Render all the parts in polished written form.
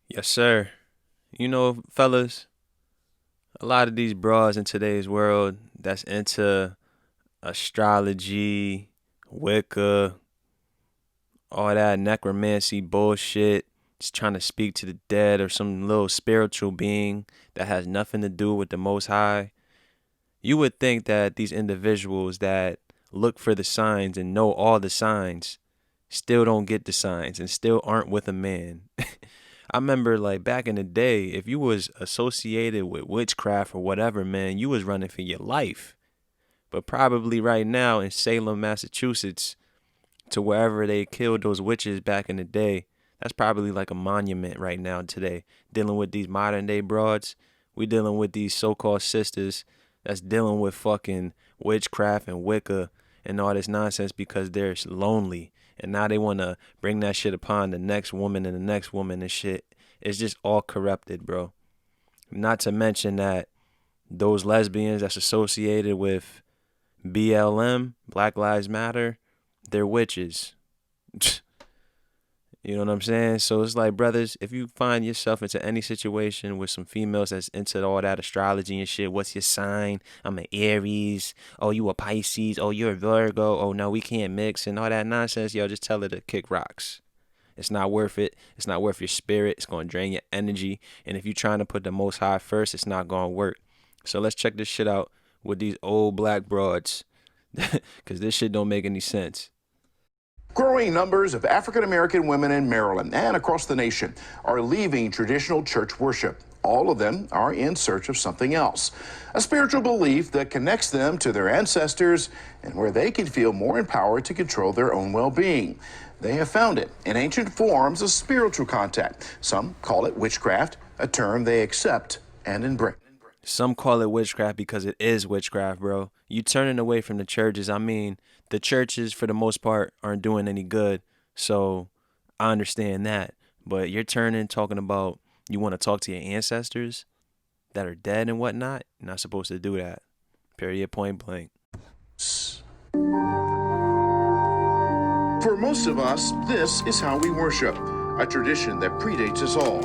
Yes, sir. You know, fellas, a lot of these broads in today's world that's into astrology, Wicca, all that necromancy bullshit, just trying to speak to the dead or some little spiritual being that has nothing to do with the Most High. You would think that these individuals that look for the signs and know all the signs still don't get the signs and still aren't with a man. I remember like back in the day, if you was associated with witchcraft or whatever, man, you was running for your life. But probably right now in Salem, Massachusetts, to wherever they killed those witches back in the day, that's probably like a monument right now today. Dealing with these modern day broads, we dealing with these so-called sisters that's dealing with fucking witchcraft and Wicca and all this nonsense because they're lonely. And now they want to bring that shit upon the next woman and the next woman and shit. It's just all corrupted, bro. Not to mention that those lesbians that's associated with BLM, Black Lives Matter, they're witches. You know what I'm saying? So it's like, brothers, if you find yourself into any situation with some females that's into all that astrology and shit, what's your sign? I'm an Aries. Oh, you a Pisces. Oh, you're a Virgo. Oh, no, we can't mix and all that nonsense. Yo, just tell her to kick rocks. It's not worth it. It's not worth your spirit. It's going to drain your energy. And if you're trying to put the Most High first, it's not going to work. So let's check this shit out with these old black broads because this shit don't make any sense. Growing numbers of African American women in Maryland and across the nation are leaving traditional church worship. All of them are in search of something else, a spiritual belief that connects them to their ancestors and where they can feel more empowered to control their own well-being. They have found it in ancient forms of spiritual contact. Some call it witchcraft, a term they accept and embrace. Some call it witchcraft because it is witchcraft, bro. You turning away from the churches. I mean, the churches, for the most part, aren't doing any good. So I understand that. But you're turning, talking about you want to talk to your ancestors that are dead and whatnot. You're not supposed to do that. Period, point blank. For most of us, this is how we worship, a tradition that predates us all.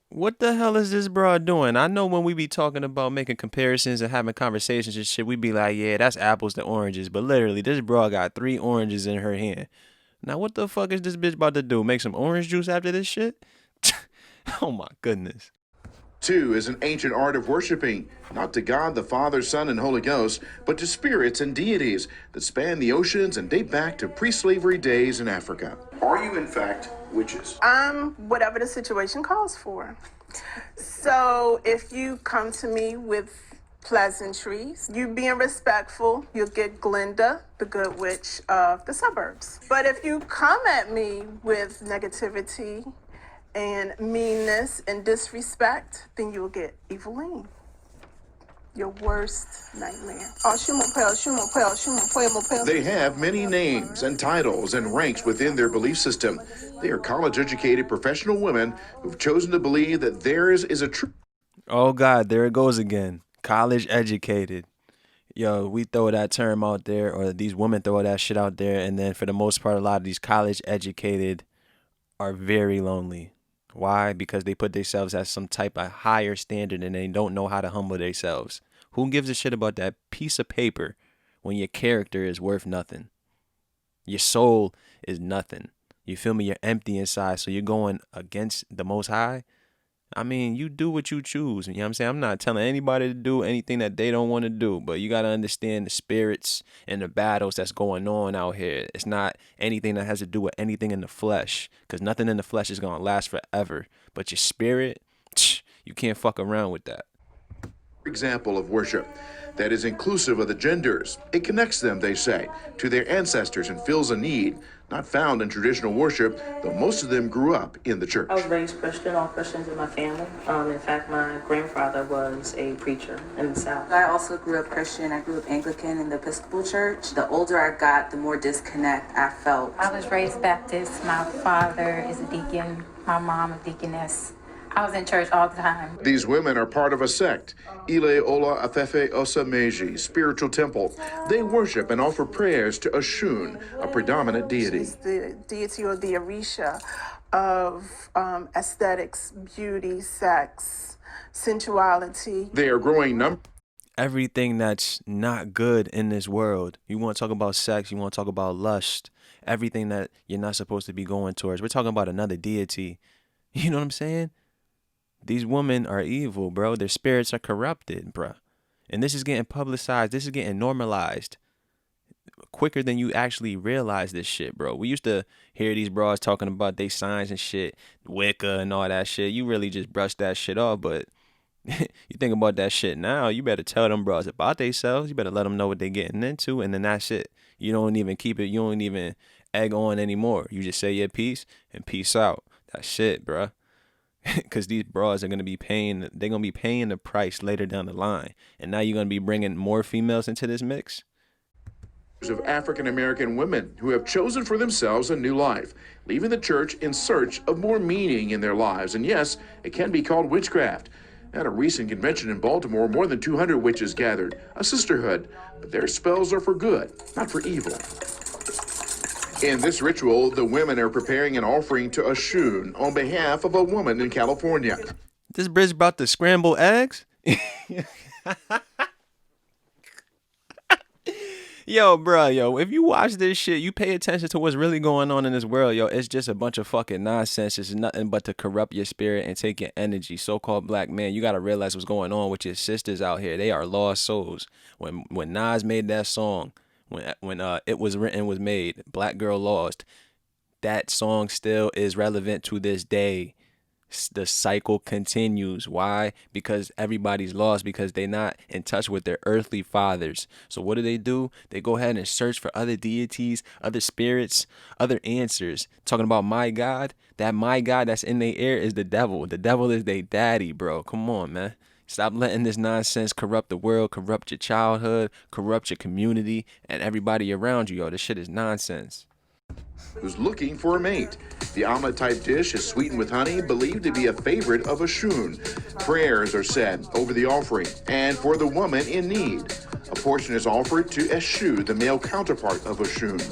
What the hell is this broad doing? I know when we be talking about making comparisons and having conversations and shit, we be like, yeah, that's apples to oranges. But literally, this broad got 3 oranges in her hand. Now, what the fuck is this bitch about to do? Make some orange juice after this shit? Oh my goodness. Two is an ancient art of worshiping, not to God the Father, Son, and Holy Ghost, but to spirits and deities that span the oceans and date back to pre-slavery days in Africa. Are you, in fact, witches? Whatever the situation calls for. So if you come to me with pleasantries, you being respectful, you'll get Glinda, the good witch of the suburbs. But if you come at me with negativity and meanness and disrespect, then you'll get Eveline. Your worst nightmare. They have many names and titles and ranks within their belief system. They are college-educated professional women who've chosen to believe that theirs is a true. Oh God, there it goes again. College educated. Yo, we throw that term out there, or these women throw that shit out there, and then for the most part, a lot of these college educated are very lonely. Why? Because they put themselves at some type of higher standard and they don't know how to humble themselves. Who gives a shit about that piece of paper when your character is worth nothing? Your soul is nothing. You feel me? You're empty inside, so you're going against the Most High. I mean, you do what you choose. You know what I'm saying? I'm not telling anybody to do anything that they don't want to do, but you got to understand the spirits and the battles that's going on out here. It's not anything that has to do with anything in the flesh, because nothing in the flesh is going to last forever. But your spirit, you can't fuck around with that. Example of worship that is inclusive of the genders. It connects them, they say, to their ancestors and fills a need not found in traditional worship, though most of them grew up in the church. I was raised Christian, all Christians in my family. In fact, my grandfather was a preacher in the South. I also grew up Christian. I grew up Anglican in the Episcopal Church. The older I got, the more disconnect I felt. I was raised Baptist. My father is a deacon. My mom a deaconess. I was in church all the time. These women are part of a sect, Ile Ola Afefe Osa Meiji, spiritual temple. They worship and offer prayers to Oshun, a predominant deity. She's the deity or the Orisha of aesthetics, beauty, sex, sensuality. They are growing numbers. Everything that's not good in this world. You want to talk about sex, you want to talk about lust, everything that you're not supposed to be going towards. We're talking about another deity. You know what I'm saying? These women are evil, bro. Their spirits are corrupted, bro. And this is getting publicized. This is getting normalized quicker than you actually realize this shit, bro. We used to hear these bras talking about they signs and shit, Wicca and all that shit. You really just brush that shit off, but you think about that shit now, you better tell them bras about themselves. You better let them know what they getting into, and then that's it. You don't even keep it. You don't even egg on anymore. You just say your piece and peace out. That's it, bro. Because these bras are going to be paying, they're going to be paying the price later down the line. And now you're going to be bringing more females into this mix? Of African American women who have chosen for themselves a new life, leaving the church in search of more meaning in their lives. And yes, it can be called witchcraft. At a recent convention in Baltimore, more than 200 witches gathered, a sisterhood, but their spells are for good, not for evil. In this ritual, the women are preparing an offering to Oshun on behalf of a woman in California. This bitch about to scramble eggs? Yo, bro, yo, if you watch this shit, you pay attention to what's really going on in this world, yo, it's just a bunch of fucking nonsense. It's nothing but to corrupt your spirit and take your energy. So-called black man, you got to realize what's going on with your sisters out here. They are lost souls. When Nas made that song, when It Was Written was made, Black Girl Lost, that song still is relevant to this day. The cycle continues. Why? Because everybody's lost, because they're not in touch with their earthly fathers. So what do? They go ahead and search for other deities, other spirits, other answers. Talking about my God, that my God that's in their ear is the devil. The devil is their daddy, bro. Come on, man. Stop letting this nonsense corrupt the world, corrupt your childhood, corrupt your community, and everybody around you, yo. This shit is nonsense. Who's looking for a mate. The omelet-type dish is sweetened with honey, believed to be a favorite of Oshun. Prayers are said over the offering and for the woman in need. A portion is offered to Eshu, the male counterpart of Oshun,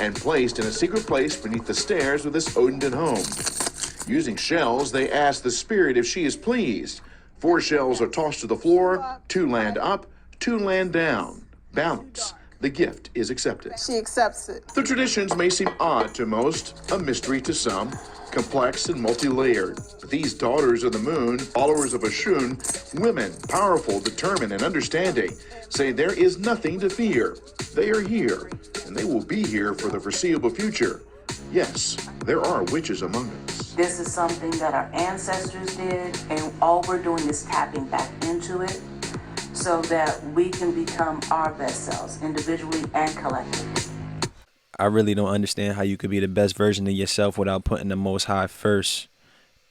and placed in a secret place beneath the stairs of this Odenton home. Using shells, they ask the spirit if she is pleased. 4 shells are tossed to the floor, 2 land up, 2 land down. Balance. The gift is accepted. She accepts it. The traditions may seem odd to most, a mystery to some, complex and multi-layered. But these daughters of the moon, followers of Oshun, women, powerful, determined, and understanding, say there is nothing to fear. They are here, and they will be here for the foreseeable future. Yes, there are witches among us. This is something that our ancestors did, and all we're doing is tapping back into it so that we can become our best selves, individually and collectively. I really don't understand how you could be the best version of yourself without putting the Most High first.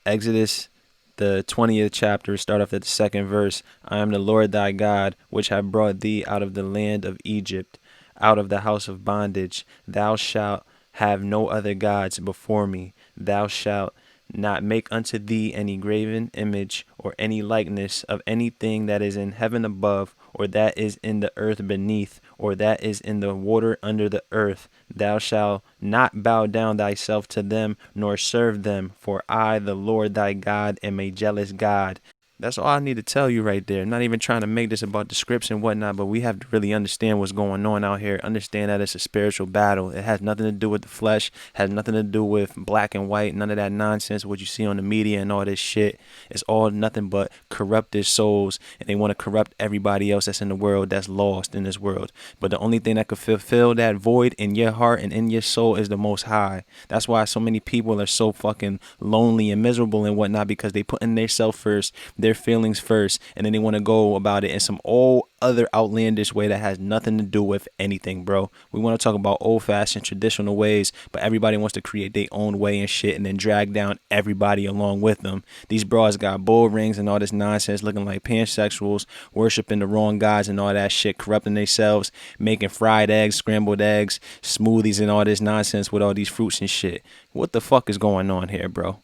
Exodus, the 20th chapter, start off at the 2nd verse. I am the Lord thy God, which have brought thee out of the land of Egypt, out of the house of bondage. Thou shalt have no other gods before me. Thou shalt not make unto thee any graven image or any likeness of anything that is in heaven above, or that is in the earth beneath, or that is in the water under the earth. Thou shalt not bow down thyself to them, nor serve them, for I, the Lord thy God, am a jealous God. That's all I need to tell you right there. I'm not even trying to make this about the scripts and whatnot, but we have to really understand what's going on out here. Understand that it's a spiritual battle. It has nothing to do with the flesh, has nothing to do with black and white, none of that nonsense, what you see on the media and all this shit. It's all nothing but corrupted souls, and they want to corrupt everybody else that's in the world, that's lost in this world. But the only thing that could fulfill that void in your heart and in your soul is the Most High. That's why so many people are so fucking lonely and miserable and whatnot, because they put in their self first, their feelings first, and then they want to go about it in some old other outlandish way that has nothing to do with anything, bro. We want to talk about old-fashioned traditional ways, but everybody wants to create their own way and shit and then drag down everybody along with them. These bras got bull rings and all this nonsense, looking like pansexuals, worshiping the wrong gods and all that shit, corrupting themselves, making fried eggs, scrambled eggs, smoothies and all this nonsense with all these fruits and shit. What the fuck is going on here, bro?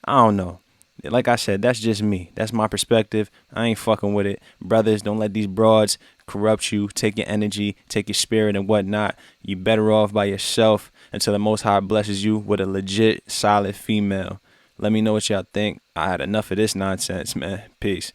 I don't know. like I said, that's just me. That's my perspective. I ain't fucking with it. Brothers, don't let these broads corrupt you, take your energy, take your spirit and whatnot. You better off by yourself until the Most High blesses you with a legit, solid female. Let me know what y'all think. I had enough of this nonsense, man. Peace.